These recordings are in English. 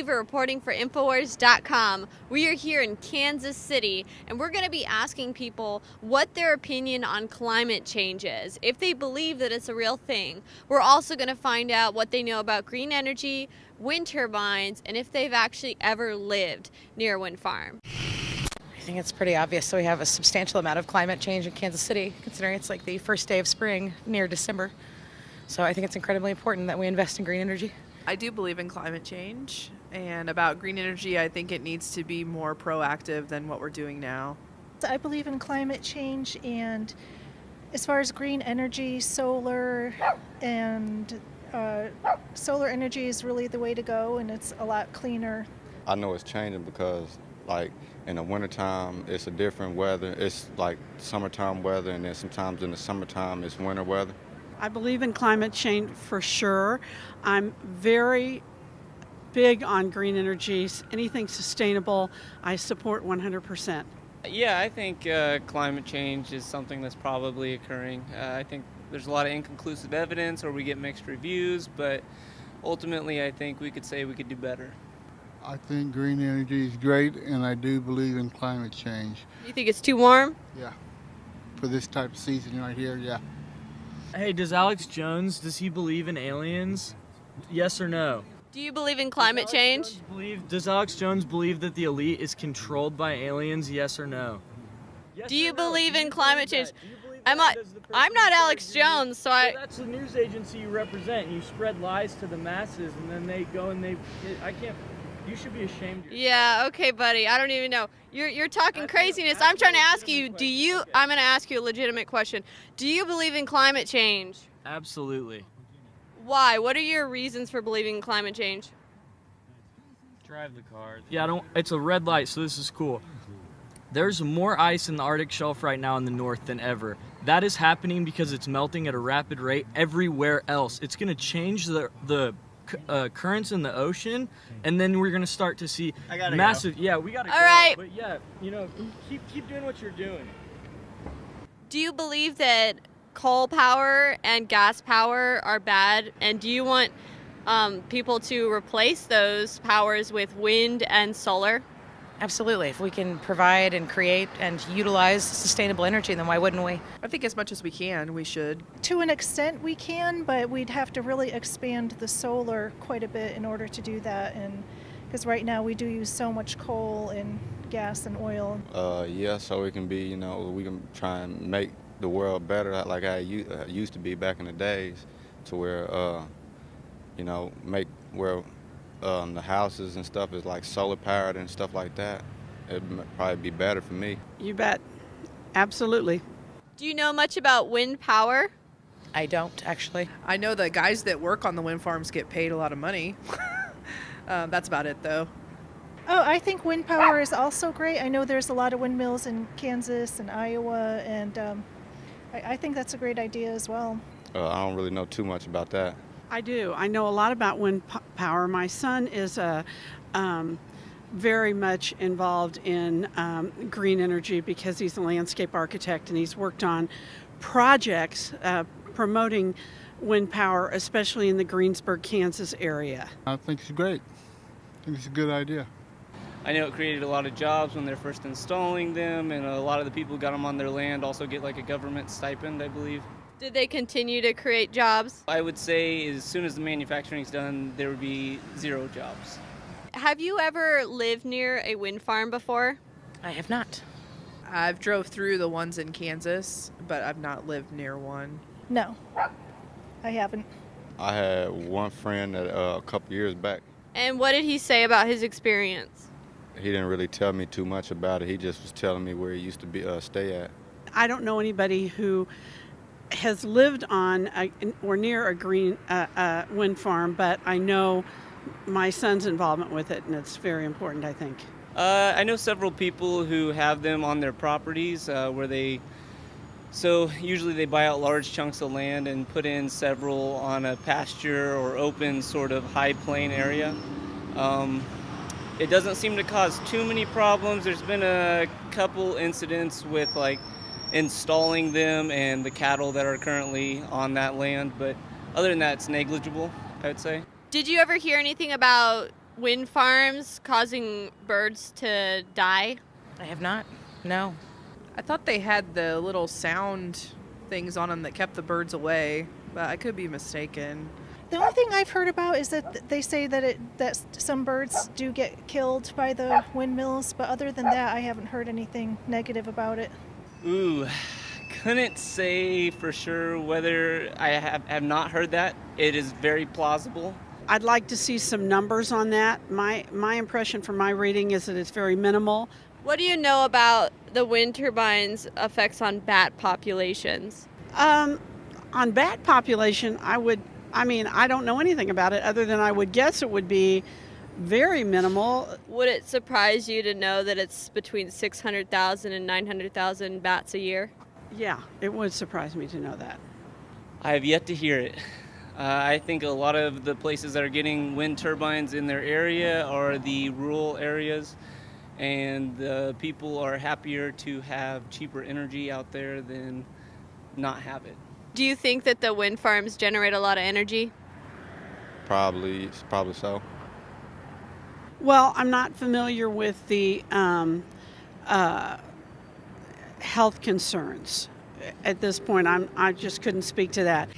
Eva reporting for Infowars.com. We are here in Kansas City, and we're going to be asking people what their opinion on climate change is, if they believe that it's a real thing. We're also going to find out what they know about green energy, wind turbines, and if they've actually ever lived near a wind farm. I think it's pretty obvious. So we have a substantial amount of climate change in Kansas City, considering it's like the first day of spring near December. So I think it's incredibly important that we invest in green energy. I do believe in climate change, and about green energy, I think it needs to be more proactive than what we're doing now. I believe in climate change, and as far as green energy, solar energy is really the way to go, and it's a lot cleaner. I know it's changing because, like, in the wintertime, it's a different weather. It's like summertime weather, and then sometimes in the summertime, it's winter weather. I believe in climate change for sure. I'm very big on green energies. Anything sustainable, I support 100%. Yeah, I think climate change is something that's probably occurring. I think there's a lot of inconclusive evidence or we get mixed reviews, but ultimately I think we could say we could do better. I think green energy is great, and I do believe in climate change. You think it's too warm? Yeah. For this type of season right here, yeah. Hey, does Alex Jones, does he believe in aliens? Yes or no? Do you believe in climate change? Does Alex Jones believe that the elite is controlled by aliens? Yes or no? Yes Do you or no? believe Do in you climate believe change? that? Do you believe I'm that? not, Does the person I'm not who Alex says you- Jones, so Well, that's the news agency you represent. You spread lies to the masses, and then they go and I can't. You should be ashamed of yourself. Yeah, okay, buddy. I don't even know. You're talking craziness. I'm trying to ask you, I'm going to ask you a legitimate question. Do you believe in climate change? Absolutely. Why? What are your reasons for believing in climate change? Drive the car. Yeah, it's a red light, so this is cool. There's more ice in the Arctic shelf right now in the north than ever. That is happening because it's melting at a rapid rate everywhere else. It's going to change the currents in the ocean, and then we're going to start to see massive... Go. Yeah, we got to go. All right. But yeah, keep doing what you're doing. Do you believe that coal power and gas power are bad, and do you want people to replace those powers with wind and solar? Absolutely. If we can provide and create and utilize sustainable energy, then why wouldn't we? I think as much as we can, we should. To an extent we can, but we'd have to really expand the solar quite a bit in order to do that, and because right now we do use so much coal and gas and oil. Yeah, so it can be, we can try and make the world better like I used to be back in the days, to where, make where the houses and stuff is like solar powered and stuff like that. It'd probably be better for me. You bet. Absolutely. Do you know much about wind power? I don't, actually. I know the guys that work on the wind farms get paid a lot of money. That's about it, though. Oh, I think wind power is also great. I know there's a lot of windmills in Kansas and Iowa, and I think that's a great idea as well. I don't really know too much about that. I do. I know a lot about wind power. My son is very much involved in green energy because he's a landscape architect, and he's worked on projects promoting wind power, especially in the Greensburg, Kansas area. I think it's great. I think it's a good idea. I know it created a lot of jobs when they're first installing them, and a lot of the people who got them on their land also get like a government stipend, I believe. Did they continue to create jobs? I would say as soon as the manufacturing is done, there would be 0 jobs. Have you ever lived near a wind farm before? I have not. I've drove through the ones in Kansas, but I've not lived near one. No, I haven't. I had one friend that a couple years back. And what did he say about his experience? He didn't really tell me too much about it. He just was telling me where he used to stay at. I don't know anybody who has lived on or near a green wind farm, but I know my son's involvement with it, and it's very important, I think. I know several people who have them on their properties so usually they buy out large chunks of land and put in several on a pasture or open sort of high plain area. It doesn't seem to cause too many problems. There's been a couple incidents with like installing them and the cattle that are currently on that land, but other than that, it's negligible, I would say. Did you ever hear anything about wind farms causing birds to die? I have not. No. I thought they had the little sound things on them that kept the birds away, but I could be mistaken. The only thing I've heard about is that they say that some birds do get killed by the windmills, but other than that, I haven't heard anything negative about it. Ooh, couldn't say for sure whether I have not heard that. It is very plausible. I'd like to see some numbers on that. My impression from my reading is that it's very minimal. What do you know about the wind turbines' effects on bat populations? On bat population, I don't know anything about it other than I would guess it would be very minimal. Would it surprise you to know that it's between 600,000 and 900,000 bats a year? Yeah, it would surprise me to know that. I have yet to hear it. I think a lot of the places that are getting wind turbines in their area are the rural areas, and the people are happier to have cheaper energy out there than not have it. Do you think that the wind farms generate a lot of energy? Probably so. Well, I'm not familiar with the health concerns. At this point, I just couldn't speak to that.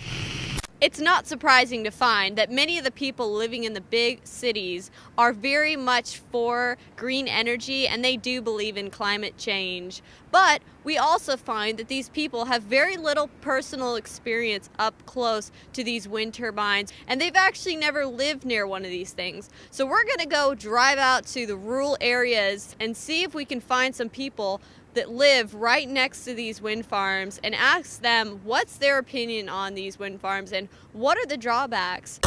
It's not surprising to find that many of the people living in the big cities are very much for green energy, and they do believe in climate change. But we also find that these people have very little personal experience up close to these wind turbines, and they've actually never lived near one of these things. So we're going to go drive out to the rural areas and see if we can find some people that live right next to these wind farms and ask them what's their opinion on these wind farms and what are the drawbacks.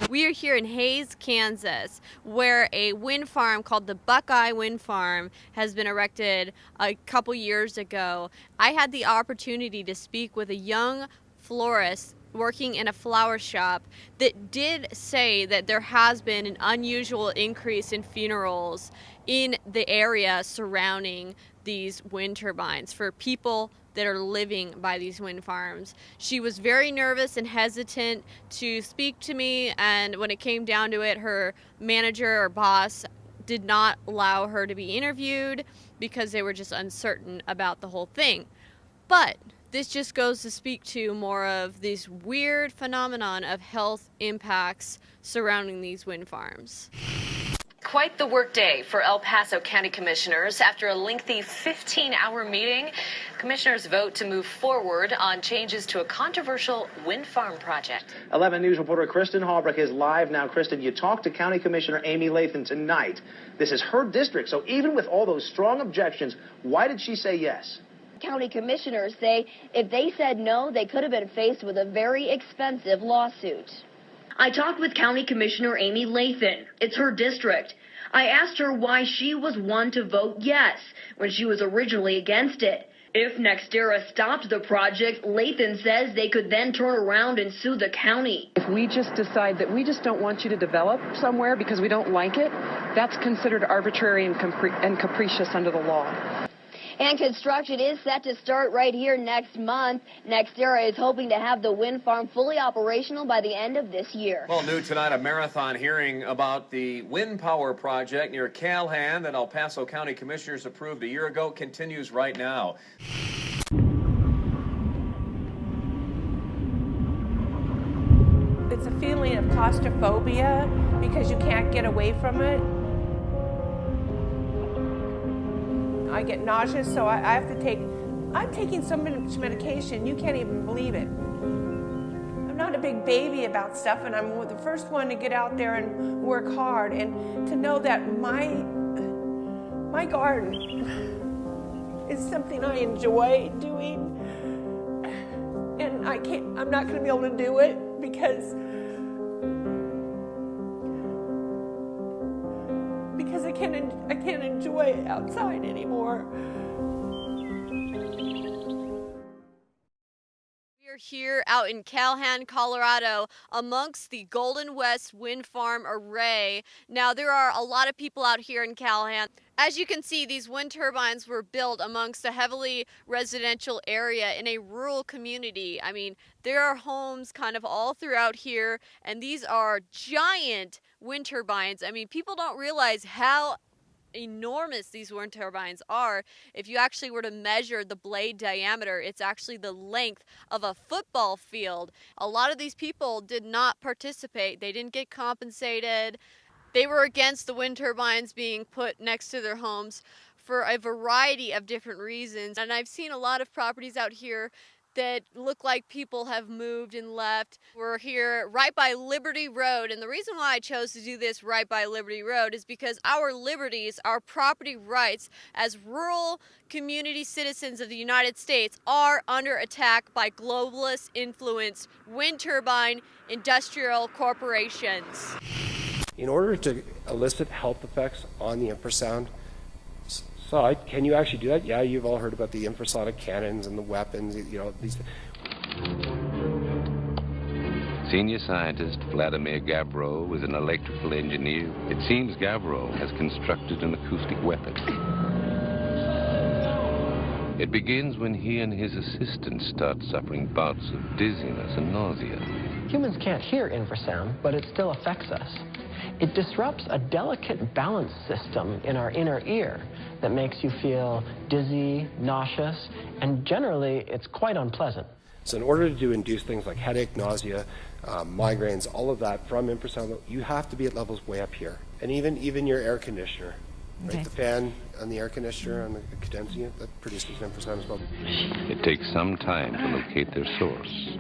We are here in Hays, Kansas, where a wind farm called the Buckeye Wind Farm has been erected a couple years ago. I had the opportunity to speak with a young florist working in a flower shop that did say that there has been an unusual increase in funerals in the area surrounding these wind turbines for people that are living by these wind farms. She was very nervous and hesitant to speak to me, and when it came down to it, her manager or boss did not allow her to be interviewed because they were just uncertain about the whole thing. But this just goes to speak to more of this weird phenomenon of health impacts surrounding these wind farms. Quite the workday for El Paso County Commissioners. After a lengthy 15-hour meeting, commissioners vote to move forward on changes to a controversial wind farm project. 11 News reporter Kristen Halbrook is live now. Kristen, you talked to County Commissioner Amy Lathan tonight. This is her district, so even with all those strong objections, why did she say yes? County commissioners say if they said no, they could have been faced with a very expensive lawsuit. I talked with County Commissioner Amy Lathan. It's her district. I asked her why she was one to vote yes when she was originally against it. If NextEra stopped the project, Lathan says they could then turn around and sue the county. If we just decide that we just don't want you to develop somewhere because we don't like it, that's considered arbitrary and capricious under the law. And construction is set to start right here next month. NextEra is hoping to have the wind farm fully operational by the end of this year. Well, new tonight, a marathon hearing about the wind power project near Calhan that El Paso County Commissioners approved a year ago continues right now. It's a feeling of claustrophobia because you can't get away from it. I get nauseous, so I have to I'm taking so much medication, you can't even believe it. I'm not a big baby about stuff, and I'm the first one to get out there and work hard, and to know that my garden is something I enjoy doing, and I'm not gonna be able to do it because I can't enjoy it outside anymore. We're here out in Calhan, Colorado, amongst the Golden West Wind Farm Array. Now, there are a lot of people out here in Calhan. As you can see, these wind turbines were built amongst a heavily residential area in a rural community. I mean, there are homes kind of all throughout here, and these are giant wind turbines. I mean, people don't realize how enormous these wind turbines are. If you actually were to measure the blade diameter, it's actually the length of a football field. A lot of these people did not participate. They didn't get compensated. They were against the wind turbines being put next to their homes for a variety of different reasons. And I've seen a lot of properties out here that look like people have moved and left. We're here right by Liberty Road, and the reason why I chose to do this right by Liberty Road is because our liberties, our property rights as rural community citizens of the United States are under attack by globalist influenced wind turbine industrial corporations. In order to elicit health effects on the infrasound side, can you actually do that? Yeah, you've all heard about the infrasonic cannons and the weapons, you know, these. Senior scientist Vladimir Gavro is an electrical engineer. It seems Gavro has constructed an acoustic weapon. It begins when he and his assistant start suffering bouts of dizziness and nausea. Humans can't hear infrasound, but it still affects us. It disrupts a delicate balance system in our inner ear that makes you feel dizzy, nauseous, and generally it's quite unpleasant. So in order to induce things like headache, nausea, migraines, all of that from infrasound, you have to be at levels way up here. And even your air conditioner, right? The fan on the air conditioner on the condensing unit, that produces infrasound as well. It takes some time to locate their source.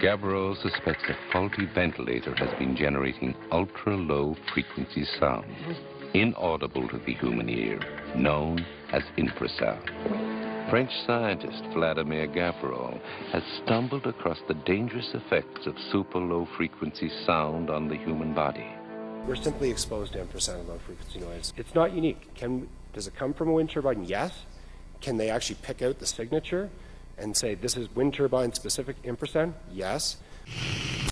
Gavro suspects a faulty ventilator has been generating ultra-low frequency sound, inaudible to the human ear, known as infrasound. French scientist Vladimir Gavro has stumbled across the dangerous effects of super-low frequency sound on the human body. We're simply exposed to infrasound and low frequency noise. It's not unique. Does it come from a wind turbine? Yes. Can they actually pick out the signature and say this is wind turbine specific infrasound? Yes.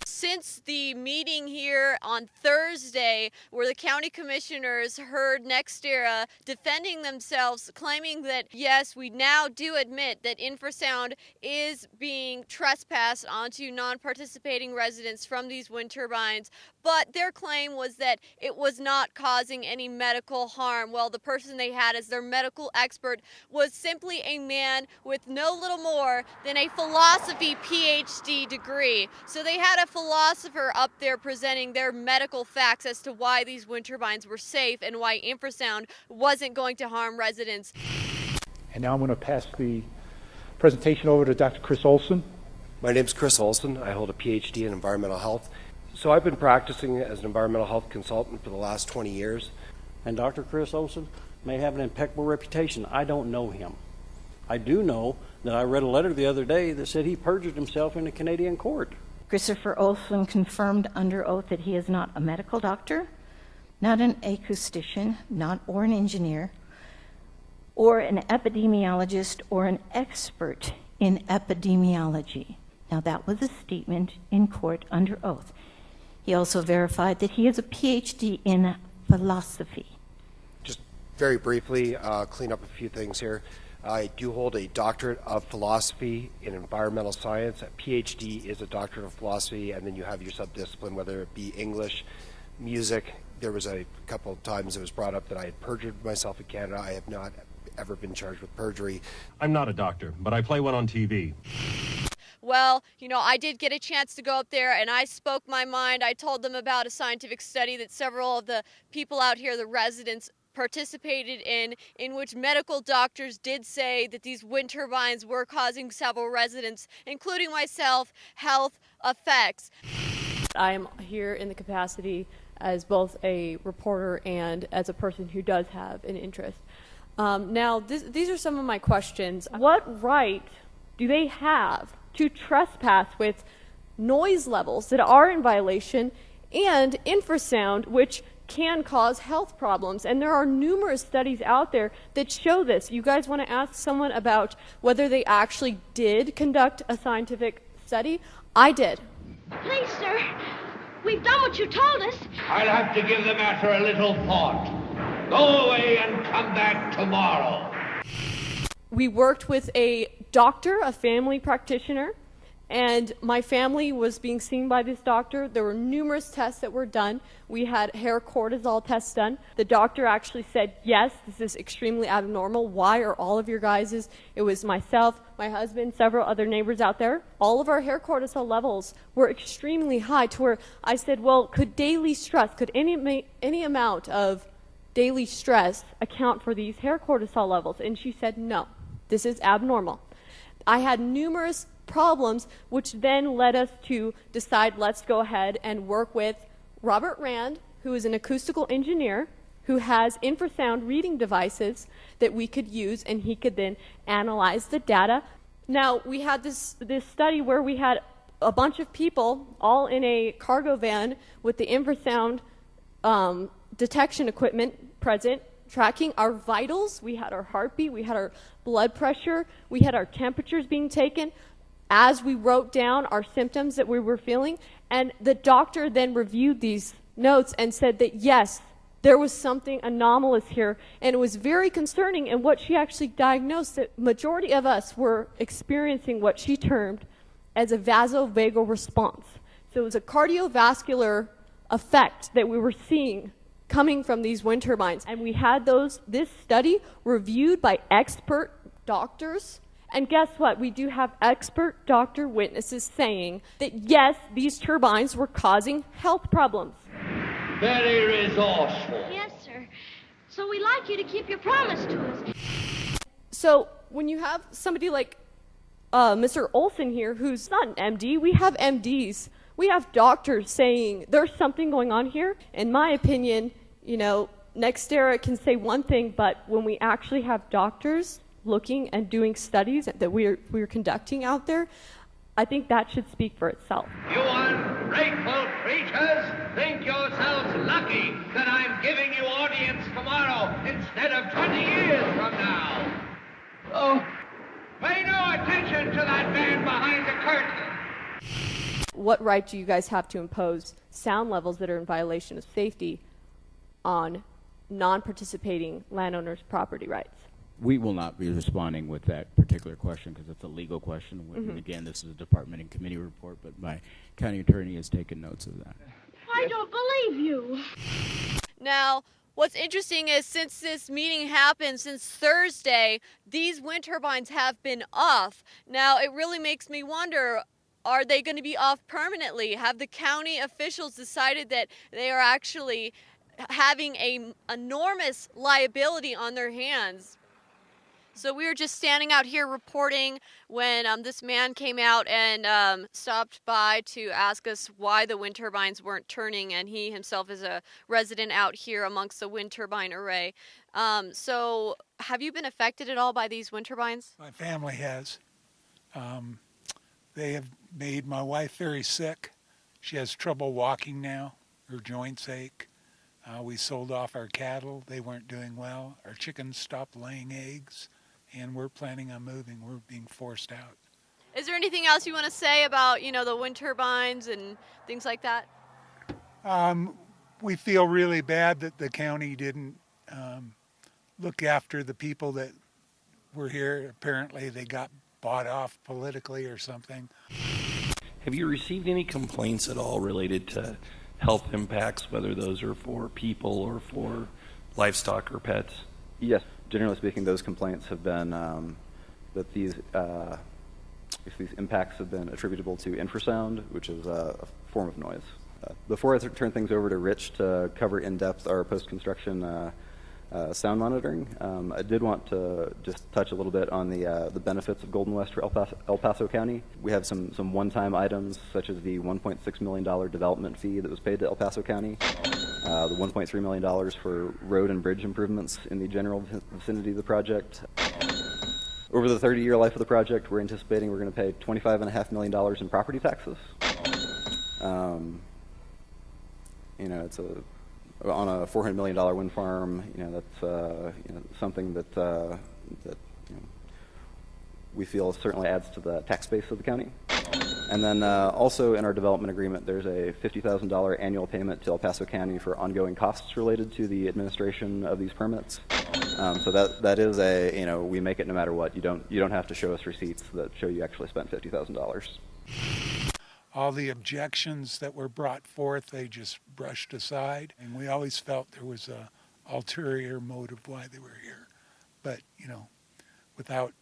Since the meeting here on Thursday, where the county commissioners heard NextEra defending themselves, claiming that, yes, we now do admit that infrasound is being trespassed onto non-participating residents from these wind turbines, but their claim was that it was not causing any medical harm. Well, the person they had as their medical expert was simply a man with no little more than a philosophy PhD degree. So they had a philosopher up there presenting their medical facts as to why these wind turbines were safe and why infrasound wasn't going to harm residents. And now I'm going to pass the presentation over to Dr. Chris Olson. My name's Chris Olson. I hold a PhD in environmental health. So I've been practicing as an environmental health consultant for the last 20 years. And Dr. Chris Olson may have an impeccable reputation. I don't know him. I do know that I read a letter the other day that said he perjured himself in a Canadian court. Christopher Olson confirmed under oath that he is not a medical doctor, not an acoustician, or an engineer, or an epidemiologist, or an expert in epidemiology. Now that was a statement in court under oath. He also verified that he has a PhD in philosophy. Just very briefly, clean up a few things here. I do hold a doctorate of philosophy in environmental science. A PhD is a doctorate of philosophy, and then you have your subdiscipline, whether it be English, music. There was a couple of times it was brought up that I had perjured myself in Canada. I have not ever been charged with perjury. I'm not a doctor, but I play one on TV. Well, you know, I did get a chance to go up there and I spoke my mind. I told them about a scientific study that several of the people out here, the residents, participated in which medical doctors did say that these wind turbines were causing several residents, including myself, health effects. I am here in the capacity as both a reporter and as a person who does have an interest. Now, these are some of my questions. What right do they have to trespass with noise levels that are in violation and infrasound, which can cause health problems. And there are numerous studies out there that show this. You guys want to ask someone about whether they actually did conduct a scientific study? I did. Please, sir, we've done what you told us. I'll have to give the matter a little thought. Go away and come back tomorrow. We worked with a doctor, a family practitioner, and my family was being seen by this doctor. There were numerous tests that were done. We had hair cortisol tests done. The doctor actually said, yes, this is extremely abnormal. Why are all of your guys's? It was myself, my husband, several other neighbors out there. All of our hair cortisol levels were extremely high to where I said, well, could daily stress, could any amount of daily stress account for these hair cortisol levels? And she said, no, this is abnormal. I had numerous problems, which then led us to decide, let's go ahead and work with Robert Rand, who is an acoustical engineer who has infrasound reading devices that we could use, and he could then analyze the data. Now, we had this study where we had a bunch of people all in a cargo van with the infrasound detection equipment present, tracking our vitals. We had our heartbeat, we had our blood pressure, we had our temperatures being taken as we wrote down our symptoms that we were feeling. And the doctor then reviewed these notes and said that yes, there was something anomalous here, and it was very concerning. And what she actually diagnosed, that majority of us were experiencing what she termed as a vasovagal response. So it was a cardiovascular effect that we were seeing coming from these wind turbines. And we had this study reviewed by expert doctors. And guess what? We do have expert doctor witnesses saying that yes, these turbines were causing health problems. Very resourceful. Yes, sir. So we'd like you to keep your promise to us. So when you have somebody like Mr. Olson here, who's not an MD, we have MDs. We have doctors saying there's something going on here. In my opinion, you know, NextEra can say one thing, but when we actually have doctors looking and doing studies that we're conducting out there, I think that should speak for itself. You ungrateful creatures think yourselves lucky that I'm giving you audience tomorrow instead of 20 years from now. Oh, pay no attention to that man behind the curtain. What right do you guys have to impose sound levels that are in violation of safety on non-participating landowners' property rights? We will not be responding with that particular question because it's a legal question. Mm-hmm. And again, this is a department and committee report, but my county attorney has taken notes of that. I don't believe you. Now, what's interesting is since this meeting happened, since Thursday, these wind turbines have been off. Now, it really makes me wonder, are they going to be off permanently? Have the county officials decided that they are actually having an enormous liability on their hands? So we were just standing out here reporting when this man came out and stopped by to ask us why the wind turbines weren't turning, and he himself is a resident out here amongst the wind turbine array. So have you been affected at all by these wind turbines? My family has. They have made my wife very sick. She has trouble walking now. Her joints ache. We sold off our cattle. They weren't doing well. Our chickens stopped laying eggs. And we're planning on moving. We're being forced out. Is there anything else you want to say about, you know, the wind turbines and things like that? We feel really bad that the county didn't look after the people that were here. Apparently they got bought off politically or something. Have you received any complaints at all related to health impacts, whether those are for people or for livestock or pets? Yes. Generally speaking, those complaints have been that these impacts have been attributable to infrasound, which is a form of noise. Before I turn things over to Rich to cover in depth our post-construction sound monitoring, I did want to just touch a little bit on the benefits of Golden West for El Paso County. We have some one-time items, such as the $1.6 million development fee that was paid to El Paso County, the $1.3 million for road and bridge improvements in the general vicinity of the project. Over the 30-year life of the project, we're anticipating we're going to pay $25.5 million in property taxes. You know, it's a on a $400 million wind farm, that's something that we feel certainly adds to the tax base of the county. And then also in our development agreement, there's a $50,000 annual payment to El Paso County for ongoing costs related to the administration of these permits. So that is we make it no matter what. You don't have to show us receipts that show you actually spent $50,000. All the objections that were brought forth, they just brushed aside, and we always felt there was a ulterior motive why they were here. But without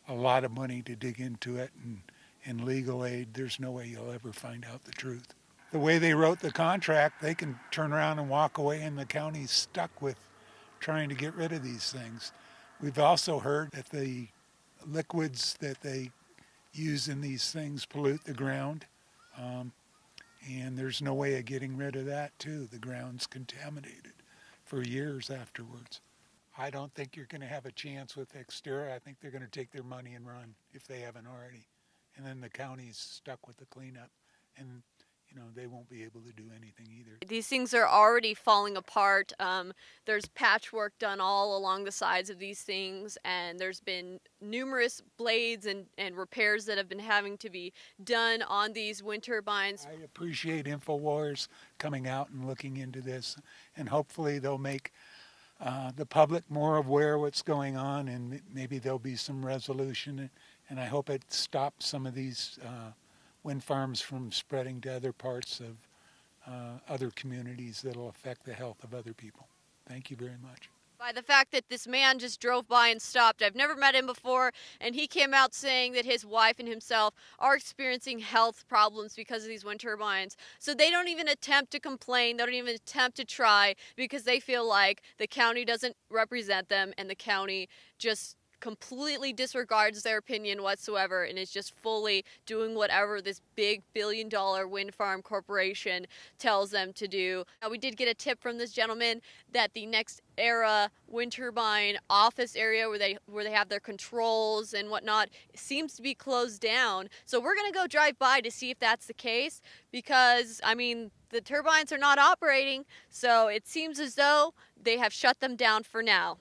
a lot of money to dig into it and legal aid, there's no way you'll ever find out the truth. The way they wrote the contract, they can turn around and walk away, and the county's stuck with trying to get rid of these things. We've also heard that the liquids that they use in these things pollute the ground, and there's no way of getting rid of that too. The ground's contaminated for years afterwards. I don't think you're going to have a chance with Xterra. I think they're going to take their money and run if they haven't already. And then the county's stuck with the cleanup, and they won't be able to do anything either. These things are already falling apart. There's patchwork done all along the sides of these things, and there's been numerous blades and repairs that have been having to be done on these wind turbines. I appreciate InfoWars coming out and looking into this, and hopefully they'll make the public more aware of what's going on, and maybe there'll be some resolution, and I hope it stops some of these wind farms from spreading to other parts of other communities that'll affect the health of other people. Thank you very much. By the fact that this man just drove by and stopped. I've never met him before, and he came out saying that his wife and himself are experiencing health problems because of these wind turbines. So they don't even attempt to complain. They don't even attempt to try because they feel like the county doesn't represent them, and the county just completely disregards their opinion whatsoever and is just fully doing whatever this big billion-dollar wind farm corporation tells them to do. Now, we did get a tip from this gentleman that the next era wind turbine office area where they have their controls and whatnot seems to be closed down. So we're going to go drive by to see if that's the case, because the turbines are not operating, so it seems as though they have shut them down for now.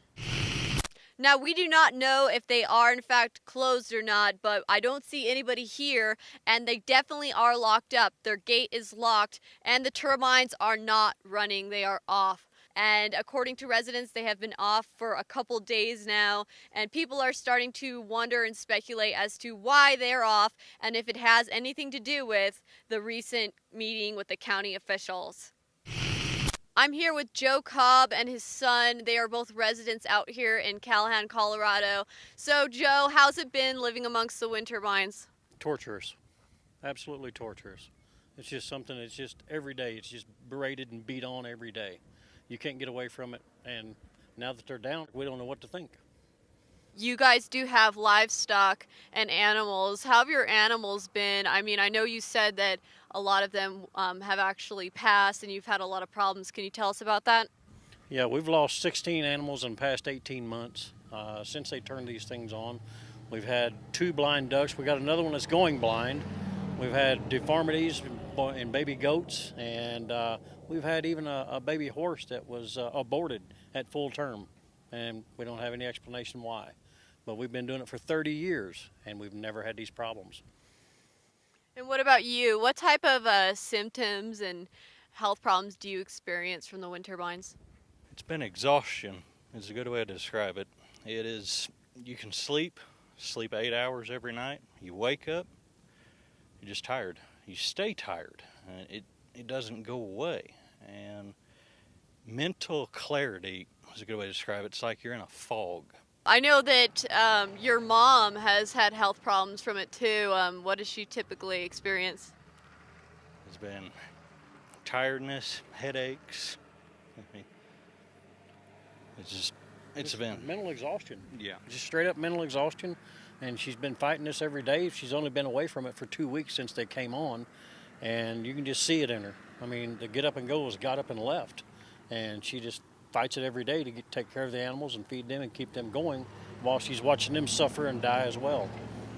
Now, we do not know if they are in fact closed or not, but I don't see anybody here, and they definitely are locked up. Their gate is locked, and the turbines are not running. They are off. And according to residents, they have been off for a couple days now, and people are starting to wonder and speculate as to why they're off and if it has anything to do with the recent meeting with the county officials. I'm here with Joe Cobb and his son. They are both residents out here in Calhan, Colorado. So, Joe, how's it been living amongst the wind turbines? Torturous. Absolutely torturous. It's just something that's just every day. It's just berated and beat on every day. You can't get away from it, and now that they're down, we don't know what to think. You guys do have livestock and animals. How have your animals been? I know you said that a lot of them have actually passed and you've had a lot of problems. Can you tell us about that? Yeah, we've lost 16 animals in the past 18 months since they turned these things on. We've had 2 blind ducks. We got another one that's going blind. We've had deformities in baby goats, and we've had even a baby horse that was aborted at full term, and we don't have any explanation why. But we've been doing it for 30 years, and we've never had these problems. And what about you? What type of symptoms and health problems do you experience from the wind turbines? It's been exhaustion is a good way to describe it. It is, you can sleep 8 hours every night. You wake up, you're just tired. You stay tired. It doesn't go away. And mental clarity is a good way to describe it. It's like you're in a fog. I know that your mom has had health problems from it too. What does she typically experience? It's been tiredness, headaches. It's been mental exhaustion. Yeah. Just straight up mental exhaustion. And she's been fighting this every day. She's only been away from it for 2 weeks since they came on. And you can just see it in her. The get up and go has got up and left. And she just fights it every day to take care of the animals and feed them and keep them going while she's watching them suffer and die as well.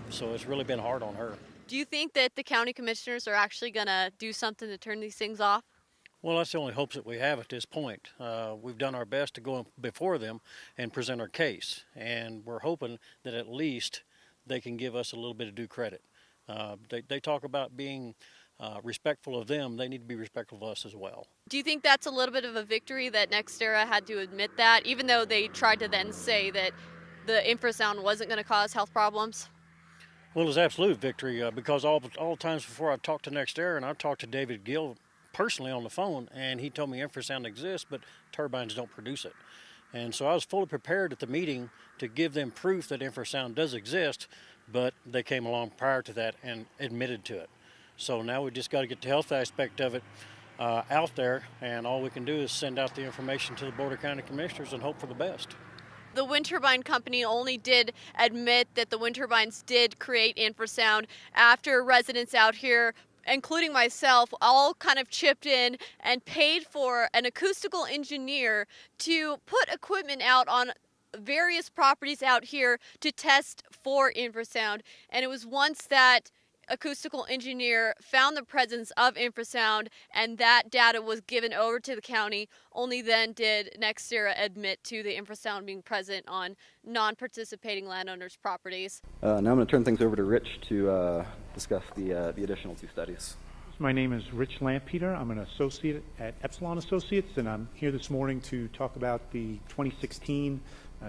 So it's really been hard on her. Do you think that the county commissioners are actually going to do something to turn these things off? Well, that's the only hopes that we have at this point. We've done our best to go before them and present our case, and we're hoping that at least they can give us a little bit of due credit. They talk about being respectful of them. They need to be respectful of us as well. Do you think that's a little bit of a victory that NextEra had to admit that, even though they tried to then say that the infrasound wasn't going to cause health problems? Well, it's absolute victory because all the times before I've talked to NextEra, and I've talked to David Gill personally on the phone, and he told me infrasound exists, but turbines don't produce it. And so I was fully prepared at the meeting to give them proof that infrasound does exist, but they came along prior to that and admitted to it. So now we just got to get the health aspect of it out there, and all we can do is send out the information to the Board of County Commissioners and hope for the best. The wind turbine company only did admit that the wind turbines did create infrasound after residents out here, including myself, all kind of chipped in and paid for an acoustical engineer to put equipment out on various properties out here to test for infrasound. And it was once that acoustical engineer found the presence of infrasound and that data was given over to the county, only then did NextEra admit to the infrasound being present on non-participating landowners' properties. Now I'm going to turn things over to Rich to discuss the additional two studies. My name is Rich Lampeter. I'm an associate at Epsilon Associates, and I'm here this morning to talk about the 2016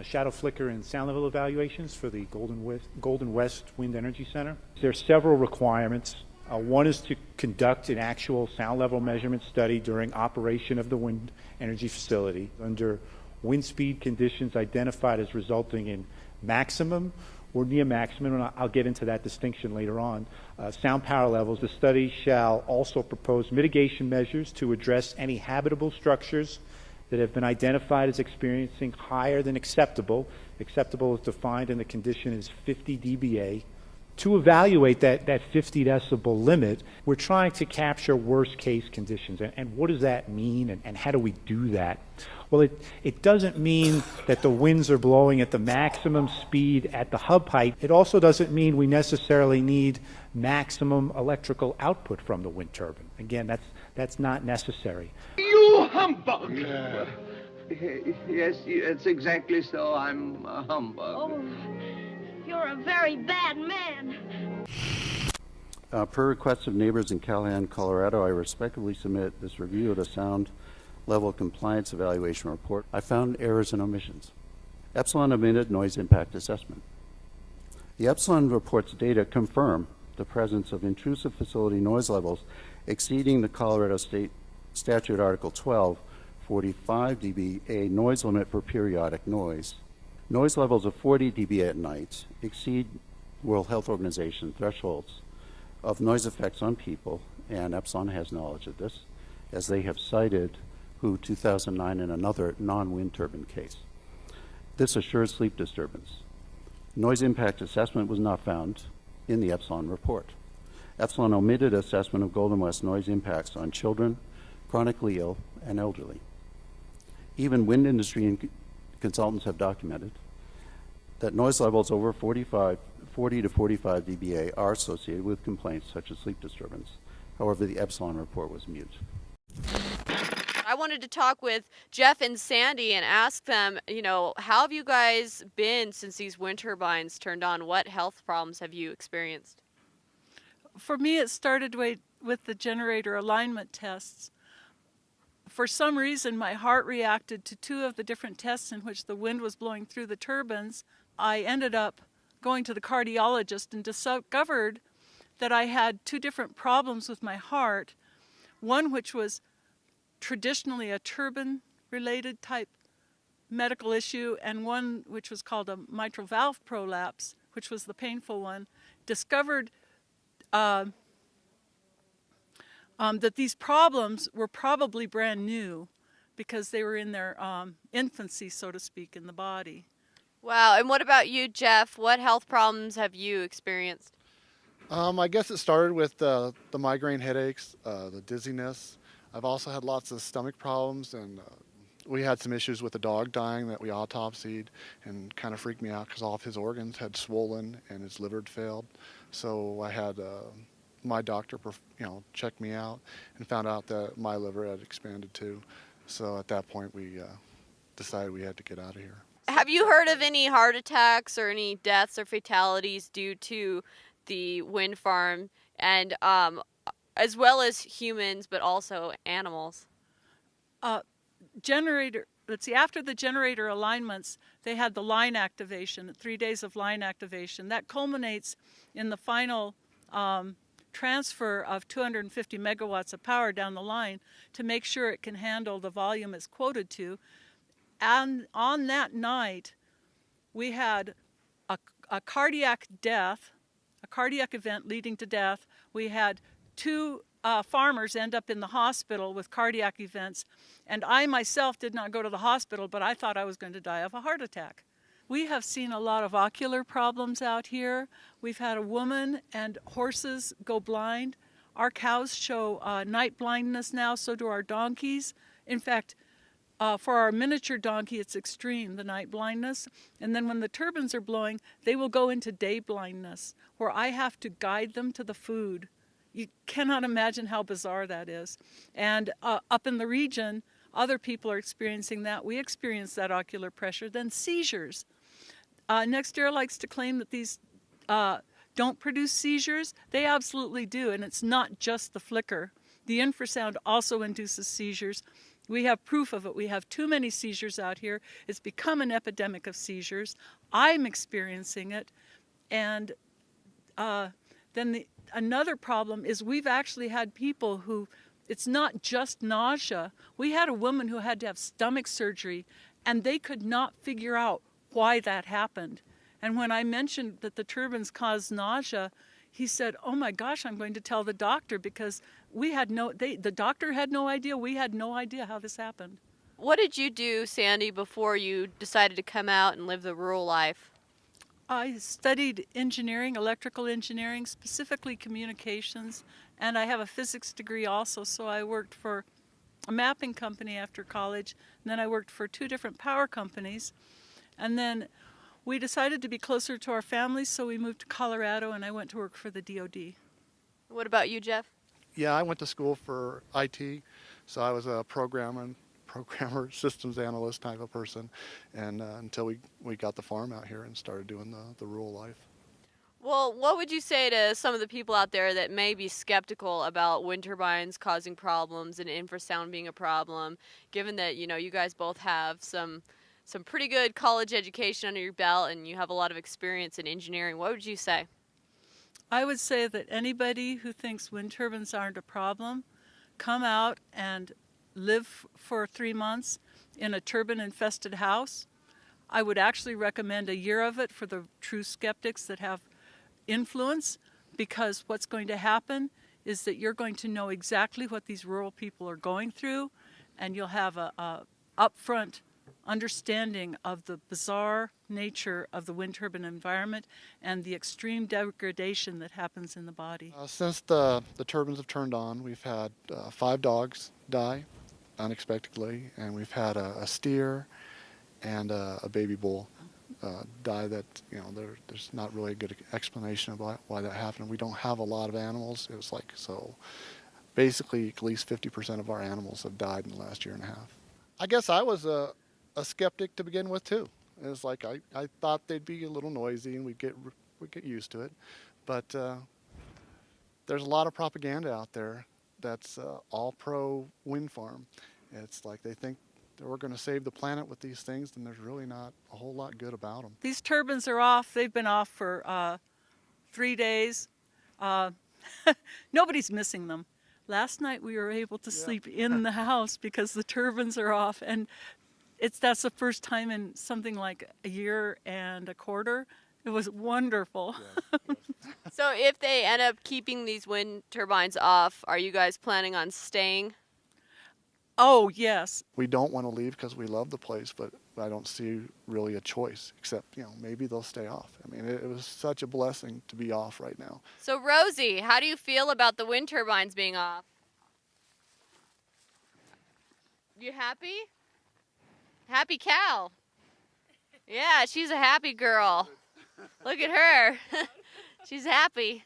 shadow flicker and sound level evaluations for the Golden West Wind Energy Center. There are several requirements. One is to conduct an actual sound level measurement study during operation of the wind energy facility under wind speed conditions identified as resulting in maximum or near maximum, and I'll get into that distinction later on, sound power levels. The study shall also propose mitigation measures to address any habitable structures that have been identified as experiencing higher than acceptable. Acceptable is defined in the condition as 50 dBA. To evaluate that 50 decibel limit, we're trying to capture worst case conditions. And what does that mean, and how do we do that? Well, it doesn't mean that the winds are blowing at the maximum speed at the hub height. It also doesn't mean we necessarily need maximum electrical output from the wind turbine. Again, that's not necessary. You humbug! Yes, it's exactly so. I'm a humbug. Oh, you're a very bad man. Per request of neighbors in Calhan, Colorado, I respectfully submit this review of the sound level compliance evaluation report. I found errors and omissions. Epsilon omitted noise impact assessment. The Epsilon report's data confirm the presence of intrusive facility noise levels exceeding the Colorado State Statute Article 12, 45 dBA noise limit for periodic noise. Noise levels of 40 dB at night exceed World Health Organization thresholds of noise effects on people, and Epsilon has knowledge of this, as they have cited WHO 2009 in another non-wind turbine case. This assures sleep disturbance. Noise impact assessment was not found in the Epsilon report. Epsilon omitted assessment of Golden West noise impacts on children, chronically ill, and elderly. Even wind industry and consultants have documented that noise levels over 40 to 45 dBA are associated with complaints such as sleep disturbance. However, the Epsilon report was mute. I wanted to talk with Jeff and Sandy and ask them, how have you guys been since these wind turbines turned on? What health problems have you experienced? For me, it started with the generator alignment tests. For some reason, my heart reacted to two of the different tests in which the wind was blowing through the turbines. I ended up going to the cardiologist and discovered that I had two different problems with my heart. One which was traditionally a turbine-related type medical issue, and one which was called a mitral valve prolapse, which was the painful one. Discovered that these problems were probably brand new because they were in their infancy, so to speak, in the body. Wow, and what about you, Jeff? What health problems have you experienced? I guess it started with the migraine headaches, the dizziness. I've also had lots of stomach problems, and we had some issues with a dog dying that we autopsied, and kind of freaked me out because all of his organs had swollen and his liver had failed. So I had my doctor, checked me out and found out that my liver had expanded too. So at that point, we decided we had to get out of here. Have you heard of any heart attacks or any deaths or fatalities due to the wind farm, and as well as humans, but also animals? After the generator alignments, they had the line activation, 3 days of line activation. That culminates in the final transfer of 250 megawatts of power down the line to make sure it can handle the volume it's quoted to. And on that night, we had a cardiac death, a cardiac event leading to death. We had 2 farmers end up in the hospital with cardiac events, and I myself did not go to the hospital, but I thought I was going to die of a heart attack. We have seen a lot of ocular problems out here. We've had a woman and horses go blind. Our cows show night blindness now, so do our donkeys. In fact, for our miniature donkey, it's extreme, the night blindness. And then when the turbines are blowing, they will go into day blindness, where I have to guide them to the food. You cannot imagine how bizarre that is. And up in the region, other people are experiencing that. We experience that ocular pressure. Then seizures. NextEra likes to claim that these don't produce seizures. They absolutely do, and it's not just the flicker. The infrasound also induces seizures. We have proof of it. We have too many seizures out here. It's become an epidemic of seizures. I'm experiencing it. And then another problem is we've actually had people who, it's not just nausea. We had a woman who had to have stomach surgery, and they could not figure out why that happened. And when I mentioned that the turbines cause nausea, he said, "Oh my gosh, I'm going to tell the doctor," because the doctor had no idea. We had no idea how this happened. What did you do, Sandy, before you decided to come out and live the rural life? I studied engineering, electrical engineering, specifically communications, and I have a physics degree also, so I worked for a mapping company after college, and then I worked for 2 different power companies, and then we decided to be closer to our families, so we moved to Colorado, and I went to work for the DOD. What about you, Jeff? Yeah, I went to school for IT, so I was a programmer, systems analyst type of person, and until we got the farm out here and started doing the rural life. Well, what would you say to some of the people out there that may be skeptical about wind turbines causing problems and infrasound being a problem, given that, you guys both have some pretty good college education under your belt and you have a lot of experience in engineering? What would you say? I would say that anybody who thinks wind turbines aren't a problem, come out and live for 3 months in a turbine-infested house. I would actually recommend a year of it for the true skeptics that have influence, because what's going to happen is that you're going to know exactly what these rural people are going through, and you'll have a upfront understanding of the bizarre nature of the wind turbine environment and the extreme degradation that happens in the body. Since the turbines have turned on, we've had 5 dogs die unexpectedly, and we've had a steer and a baby bull die that, there's not really a good explanation about why that happened. We don't have a lot of animals. It was so basically at least 50% of our animals have died in the last year and a half. I guess I was a skeptic to begin with too. It was I thought they'd be a little noisy and we'd get used to it, but there's a lot of propaganda out there that's all pro wind farm. It's they think that we're going to save the planet with these things, and there's really not a whole lot good about them. These turbines are off. They've been off for 3 days. Nobody's missing them. Last night we were able to sleep in the house because the turbines are off, and that's the first time in something like a year and a quarter. It was wonderful. Yes. So if they end up keeping these wind turbines off, are you guys planning on staying? Oh, yes. We don't want to leave because we love the place, but I don't see really a choice except, maybe they'll stay off. I mean, it was such a blessing to be off right now. So Rosie, how do you feel about the wind turbines being off? You happy? Happy cow. Yeah, she's a happy girl. Look at her. She's happy.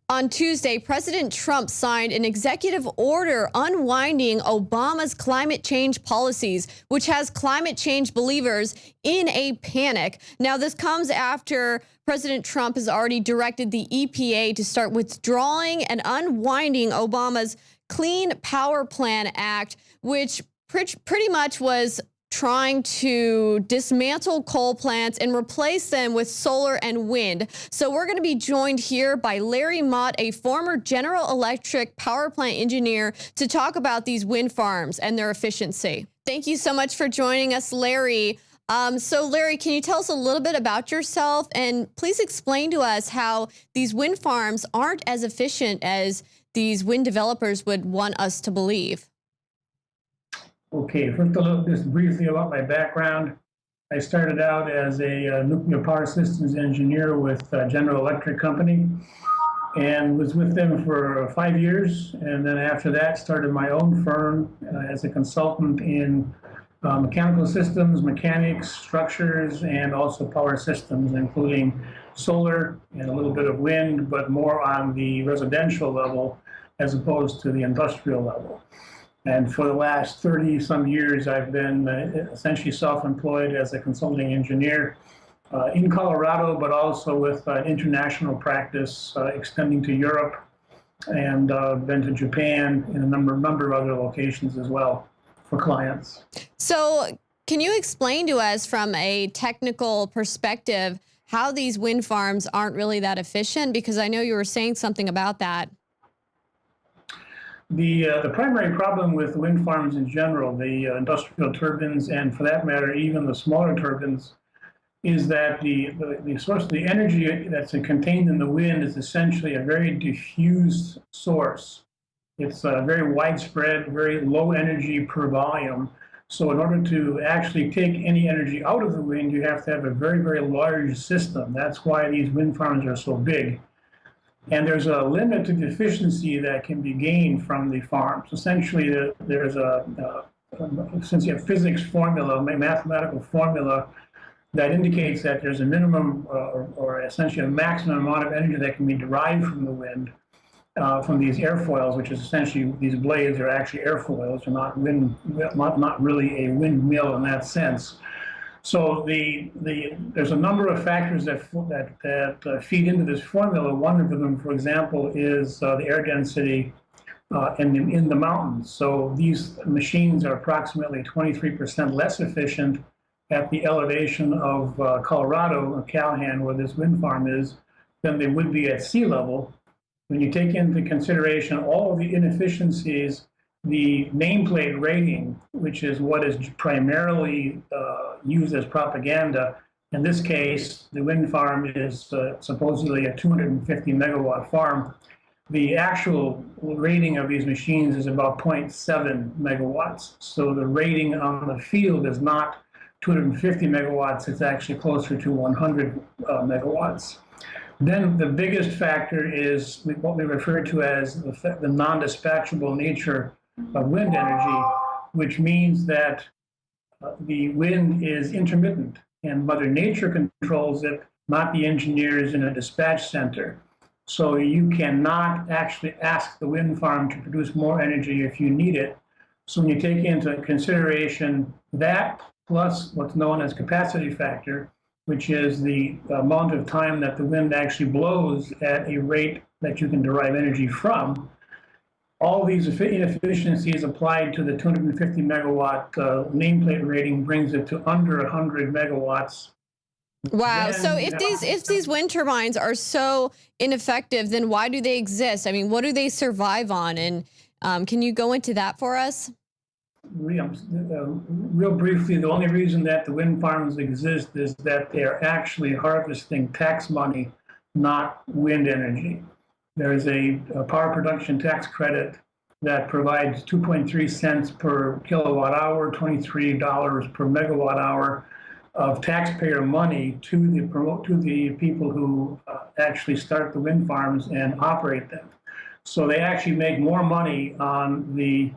On Tuesday, President Trump signed an executive order unwinding Obama's climate change policies, which has climate change believers in a panic. Now, this comes after President Trump has already directed the EPA to start withdrawing and unwinding Obama's Clean Power Plan Act, which pretty much was trying to dismantle coal plants and replace them with solar and wind. So we're going to be joined here by Larry Mott, a former General Electric power plant engineer, to talk about these wind farms and their efficiency. Thank you so much for joining us, Larry. So Larry, can you tell us a little bit about yourself, and please explain to us how these wind farms aren't as efficient as these wind developers would want us to believe? Okay, first a little just briefly about my background. I started out as a nuclear power systems engineer with General Electric Company and was with them for 5 years. And then after that, started my own firm as a consultant in mechanical systems, mechanics, structures, and also power systems, including solar and a little bit of wind, but more on the residential level as opposed to the industrial level. And for the last 30-some years, I've been essentially self-employed as a consulting engineer in Colorado, but also with international practice extending to Europe, and been to Japan and a number of other locations as well for clients. So can you explain to us from a technical perspective how these wind farms aren't really that efficient? Because I know you were saying something about that. The primary problem with wind farms in general, the industrial turbines, and for that matter, even the smaller turbines, is that the source of the energy that's contained in the wind is essentially a very diffuse source. It's very widespread, very low energy per volume. So in order to actually take any energy out of the wind, you have to have a very, very large system. That's why these wind farms are so big. And there's a limit to the efficiency that can be gained from the farms. Essentially, there's since you have physics formula, a mathematical formula that indicates that there's a minimum or essentially a maximum amount of energy that can be derived from the wind, from these airfoils, which is essentially, these blades are actually airfoils, they're not really a windmill in that sense. So there's a number of factors that feed into this formula. One of them, for example, is the air density in the mountains. So these machines are approximately 23% less efficient at the elevation of Colorado, or Calhan, where this wind farm is, than they would be at sea level. When you take into consideration all of the inefficiencies, the nameplate rating, which is what is primarily used as propaganda. In this case, the wind farm is supposedly a 250 megawatt farm. The actual rating of these machines is about 0.7 megawatts. So the rating on the field is not 250 megawatts, it's actually closer to 100 megawatts. Then the biggest factor is what we refer to as the non-dispatchable nature of wind energy, which means that the wind is intermittent and Mother Nature controls it, not the engineers in a dispatch center. So you cannot actually ask the wind farm to produce more energy if you need it. So when you take into consideration that, plus what's known as capacity factor, which is the amount of time that the wind actually blows at a rate that you can derive energy from, all these inefficiencies applied to the 250 megawatt nameplate rating brings it to under 100 megawatts. Wow. Then, So if these wind turbines are so ineffective, then why do they exist? I mean, what do they survive on? And can you go into that for us? Real briefly, the only reason that the wind farms exist is that they are actually harvesting tax money, not wind energy. There is a power production tax credit that provides 2.3 cents per kilowatt hour, $23 per megawatt hour of taxpayer money to the people who actually start the wind farms and operate them. So they actually make more money on the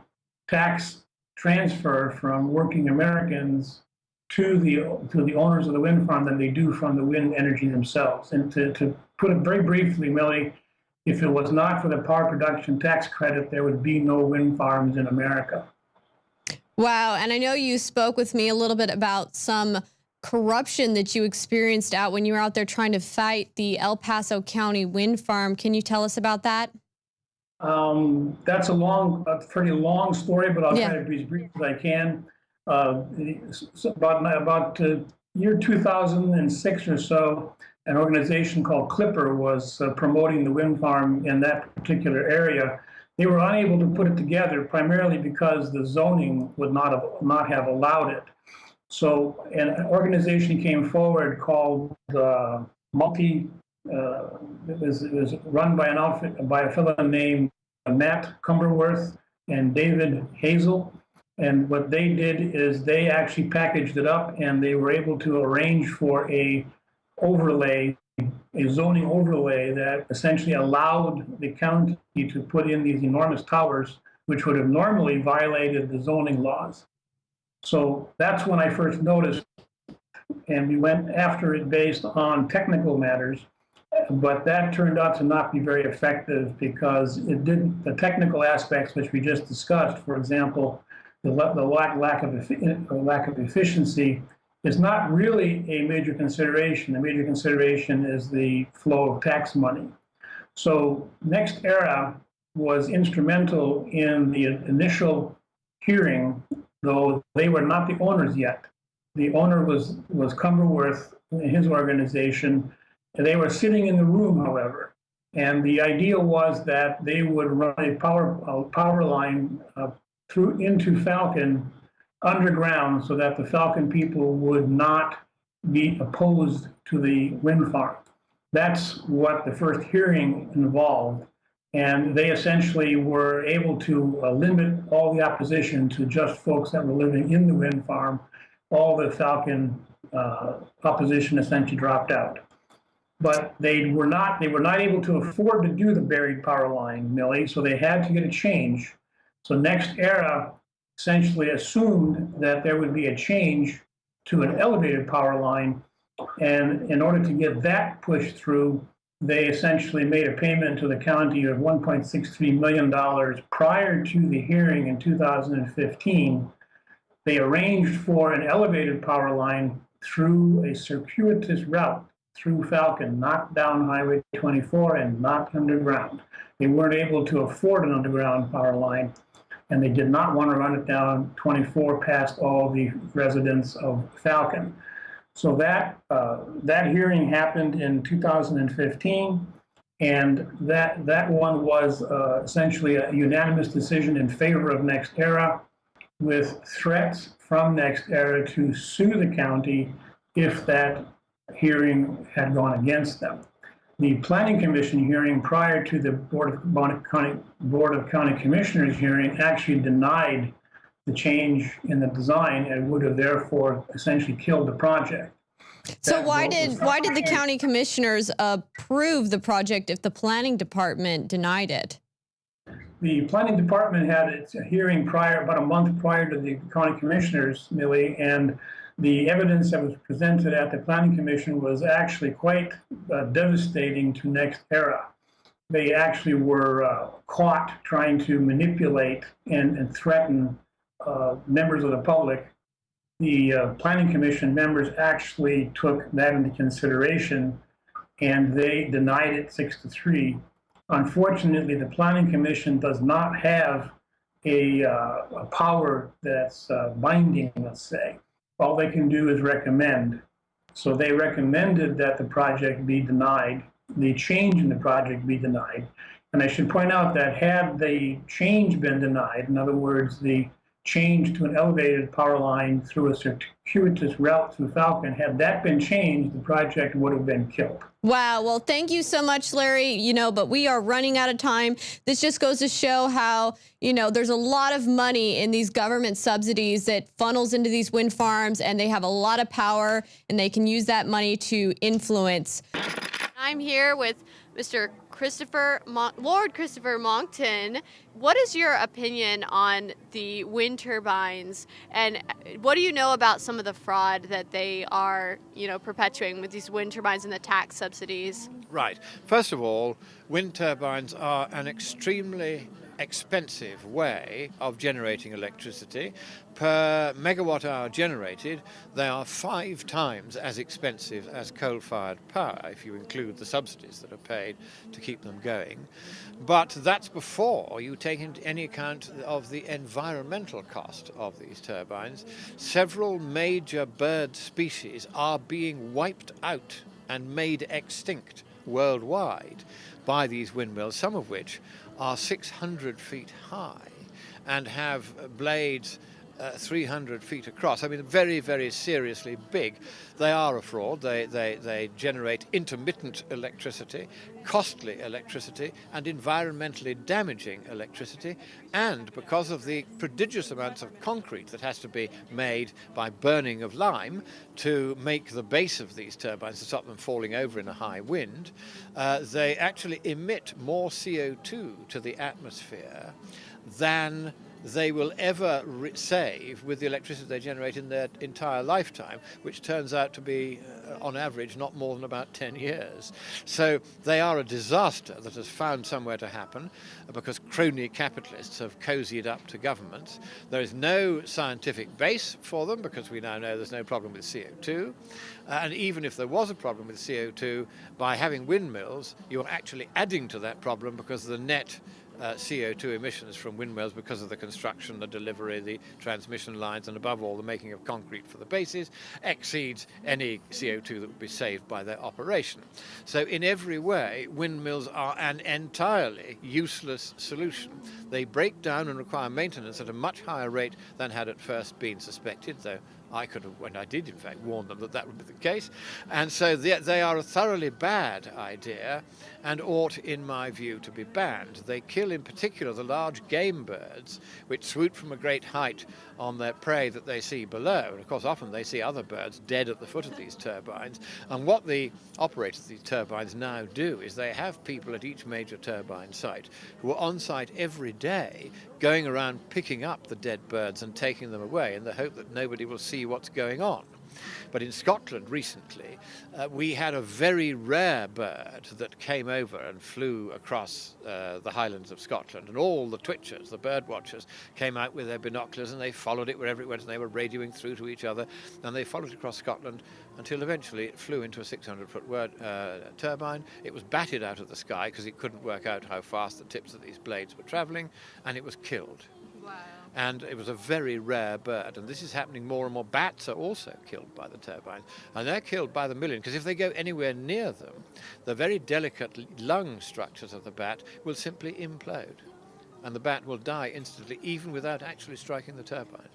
tax transfer from working Americans to the owners of the wind farm than they do from the wind energy themselves. And to put it very briefly, Millie, if it was not for the power production tax credit, there would be no wind farms in America. Wow, and I know you spoke with me a little bit about some corruption that you experienced out when you were out there trying to fight the El Paso County wind farm. Can you tell us about that? That's a pretty long story, but I'll try to be as brief as I can. About year 2006 or so, an organization called Clipper was promoting the wind farm in that particular area. They were unable to put it together primarily because the zoning would not have allowed it. So an organization came forward called it was run by a fellow named Matt Cumberworth and David Hazel. And what they did is they actually packaged it up, and they were able to arrange for a zoning overlay that essentially allowed the county to put in these enormous towers, which would have normally violated the zoning laws. So that's when I first noticed, and we went after it based on technical matters, but that turned out to not be very effective because the technical aspects which we just discussed, for example, the lack of efficiency, is not really a major consideration. The major consideration is the flow of tax money. So NextEra was instrumental in the initial hearing, though they were not the owners yet. The owner was Cumberworth and his organization. They were sitting in the room, however, and the idea was that they would run a power line through into Falcon underground so that the Falcon people would not be opposed to the wind farm. That's what the first hearing involved. And they essentially were able to limit all the opposition to just folks that were living in the wind farm. All the Falcon opposition essentially dropped out. But they were not able to afford to do the buried power line, Millie, so they had to get a change. So NextEra essentially assumed that there would be a change to an elevated power line. And in order to get that pushed through, they essentially made a payment to the county of $1.63 million prior to the hearing in 2015. They arranged for an elevated power line through a circuitous route through Falcon, not down Highway 24 and not underground. They weren't able to afford an underground power line, and they did not want to run it down 24 past all the residents of Falcon. So that hearing happened in 2015, and that one was essentially a unanimous decision in favor of NextEra, with threats from NextEra to sue the county if that hearing had gone against them. The Planning Commission hearing prior to the Board of County Commissioners hearing actually denied the change in the design and would have therefore essentially killed the project. So why did the county commissioners approve the project if the planning department denied it? The planning department had its hearing about a month prior to the county commissioners, Millie, and the evidence that was presented at the planning commission was actually quite devastating to NextEra. They actually were caught trying to manipulate and threaten members of the public. The planning commission members actually took that into consideration, and they denied it 6-3. Unfortunately, the planning commission does not have a power that's binding, let's say. All they can do is recommend. So they recommended that the project be denied, the change in the project be denied. And I should point out that had the change been denied, in other words, the change to an elevated power line through a circuitous route through Falcon, had that been changed, the project would have been killed. Wow. Well, thank you so much, Larry. But we are running out of time. This just goes to show how, there's a lot of money in these government subsidies that funnels into these wind farms, and they have a lot of power, and they can use that money to influence. I'm here with Mr. Lord Christopher Monckton, what is your opinion on the wind turbines, and what do you know about some of the fraud that they are, perpetuating with these wind turbines and the tax subsidies? Right. First of all, wind turbines are an extremely expensive way of generating electricity. Per megawatt hour generated, they are 5 times as expensive as coal-fired power, if you include the subsidies that are paid to keep them going. But that's before you take into any account of the environmental cost of these turbines. Several major bird species are being wiped out and made extinct worldwide by these windmills, some of which are 600 feet high and have blades 300 feet across. I mean, very, very seriously big. They are a fraud. They generate intermittent electricity, costly electricity, and environmentally damaging electricity. And because of the prodigious amounts of concrete that has to be made by burning of lime to make the base of these turbines to stop them falling over in a high wind, they actually emit more CO2 to the atmosphere than they will ever save with the electricity they generate in their entire lifetime, which turns out to be, on average, not more than about 10 years. So they are a disaster that has found somewhere to happen because crony capitalists have cozied up to governments. There is no scientific base for them because we now know there's no problem with CO2. And even if there was a problem with CO2, by having windmills, you're actually adding to that problem because the net CO2 emissions from windmills, because of the construction, the delivery, the transmission lines, and above all the making of concrete for the bases, exceeds any CO2 that would be saved by their operation. So in every way, windmills are an entirely useless solution. They break down and require maintenance at a much higher rate than had at first been suspected, though I could have, when I did in fact, warn them that that would be the case. And so they are a thoroughly bad idea and ought, in my view, to be banned. They kill in particular the large game birds which swoop from a great height on their prey that they see below. And of course often they see other birds dead at the foot of these turbines. And what the operators of these turbines now do is they have people at each major turbine site who are on site every day going around picking up the dead birds and taking them away in the hope that nobody will see what's going on. But in Scotland recently, we had a very rare bird that came over and flew across the Highlands of Scotland, and all the twitchers, the bird watchers, came out with their binoculars and they followed it wherever it went, and they were radioing through to each other, and they followed it across Scotland until eventually it flew into a 600-foot turbine. It was batted out of the sky because it couldn't work out how fast the tips of these blades were travelling, and it was killed. Wow. And it was a very rare bird, and this is happening more and more. Bats are also killed by the turbines, and they're killed by the million, because if they go anywhere near them, the very delicate lung structures of the bat will simply implode, and the bat will die instantly, even without actually striking the turbine.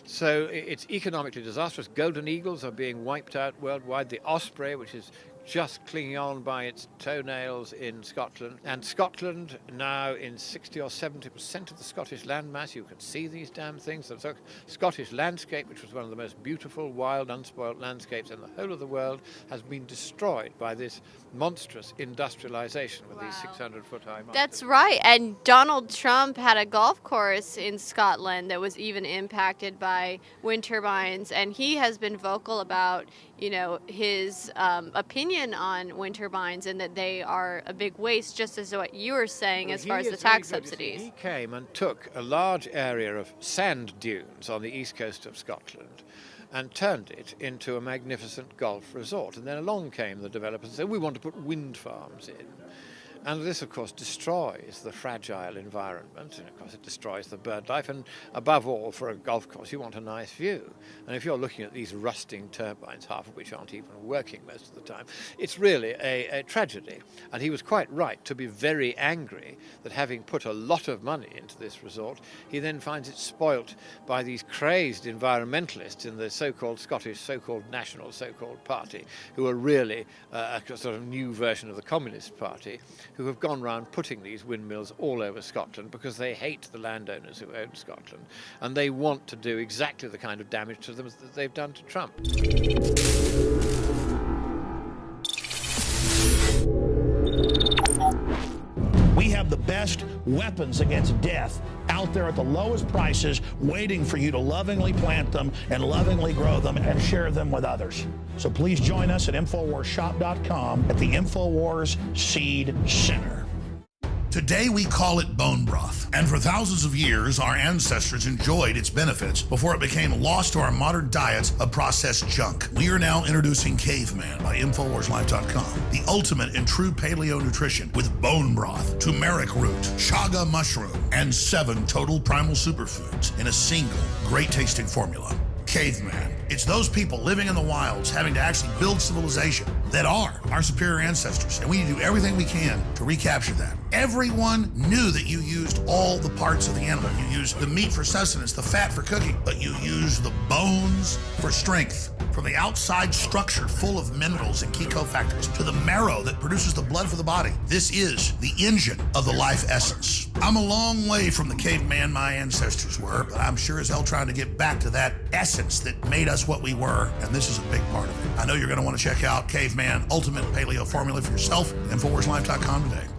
So it's economically disastrous. Golden eagles are being wiped out worldwide. The osprey, which is just clinging on by its toenails in Scotland. And Scotland, now in 60 or 70% of the Scottish landmass, you can see these damn things. The Scottish landscape, which was one of the most beautiful, wild, unspoilt landscapes in the whole of the world, has been destroyed by this monstrous industrialization with these 600-foot high mountains. That's right. And Donald Trump had a golf course in Scotland that was even impacted by wind turbines, and he has been vocal about, his opinion on wind turbines and that they are a big waste, just as what you were saying as far as the tax subsidies. He came and took a large area of sand dunes on the east coast of Scotland and turned it into a magnificent golf resort. And then along came the developers and said, we want to put wind farms in. And this, of course, destroys the fragile environment, and of course it destroys the bird life, and above all, for a golf course, you want a nice view. And if you're looking at these rusting turbines, half of which aren't even working most of the time, it's really a tragedy. And he was quite right to be very angry that, having put a lot of money into this resort, he then finds it spoilt by these crazed environmentalists in the so-called Scottish, so-called national, so-called party, who are really a sort of new version of the Communist Party, who have gone round putting these windmills all over Scotland because they hate the landowners who own Scotland, and they want to do exactly the kind of damage to them that they've done to Trump. weapons against death out there at the lowest prices, waiting for you to lovingly plant them and lovingly grow them and share them with others. So please join us at InfoWarsShop.com at the InfoWars Seed Center. Today we call it bone broth, and for thousands of years our ancestors enjoyed its benefits before it became lost to our modern diets of processed junk. We are now introducing Caveman by InfoWarsLife.com, the ultimate in true paleo nutrition with bone broth, turmeric root, chaga mushroom, and 7 total primal superfoods in a single great tasting formula. Caveman. It's those people living in the wilds having to actually build civilization that are our superior ancestors, and we need to do everything we can to recapture that. Everyone knew that you used all the parts of the animal. You used the meat for sustenance, the fat for cooking, but you used the bones for strength. From the outside structure full of minerals and key cofactors to the marrow that produces the blood for the body, this is the engine of the life essence. I'm a long way from the caveman my ancestors were, but I'm sure as hell trying to get back to that essence that made us what we were, and this is a big part of it. I know you're going to want to check out Caveman Ultimate Paleo Formula for yourself at InfoWarsLife.com today.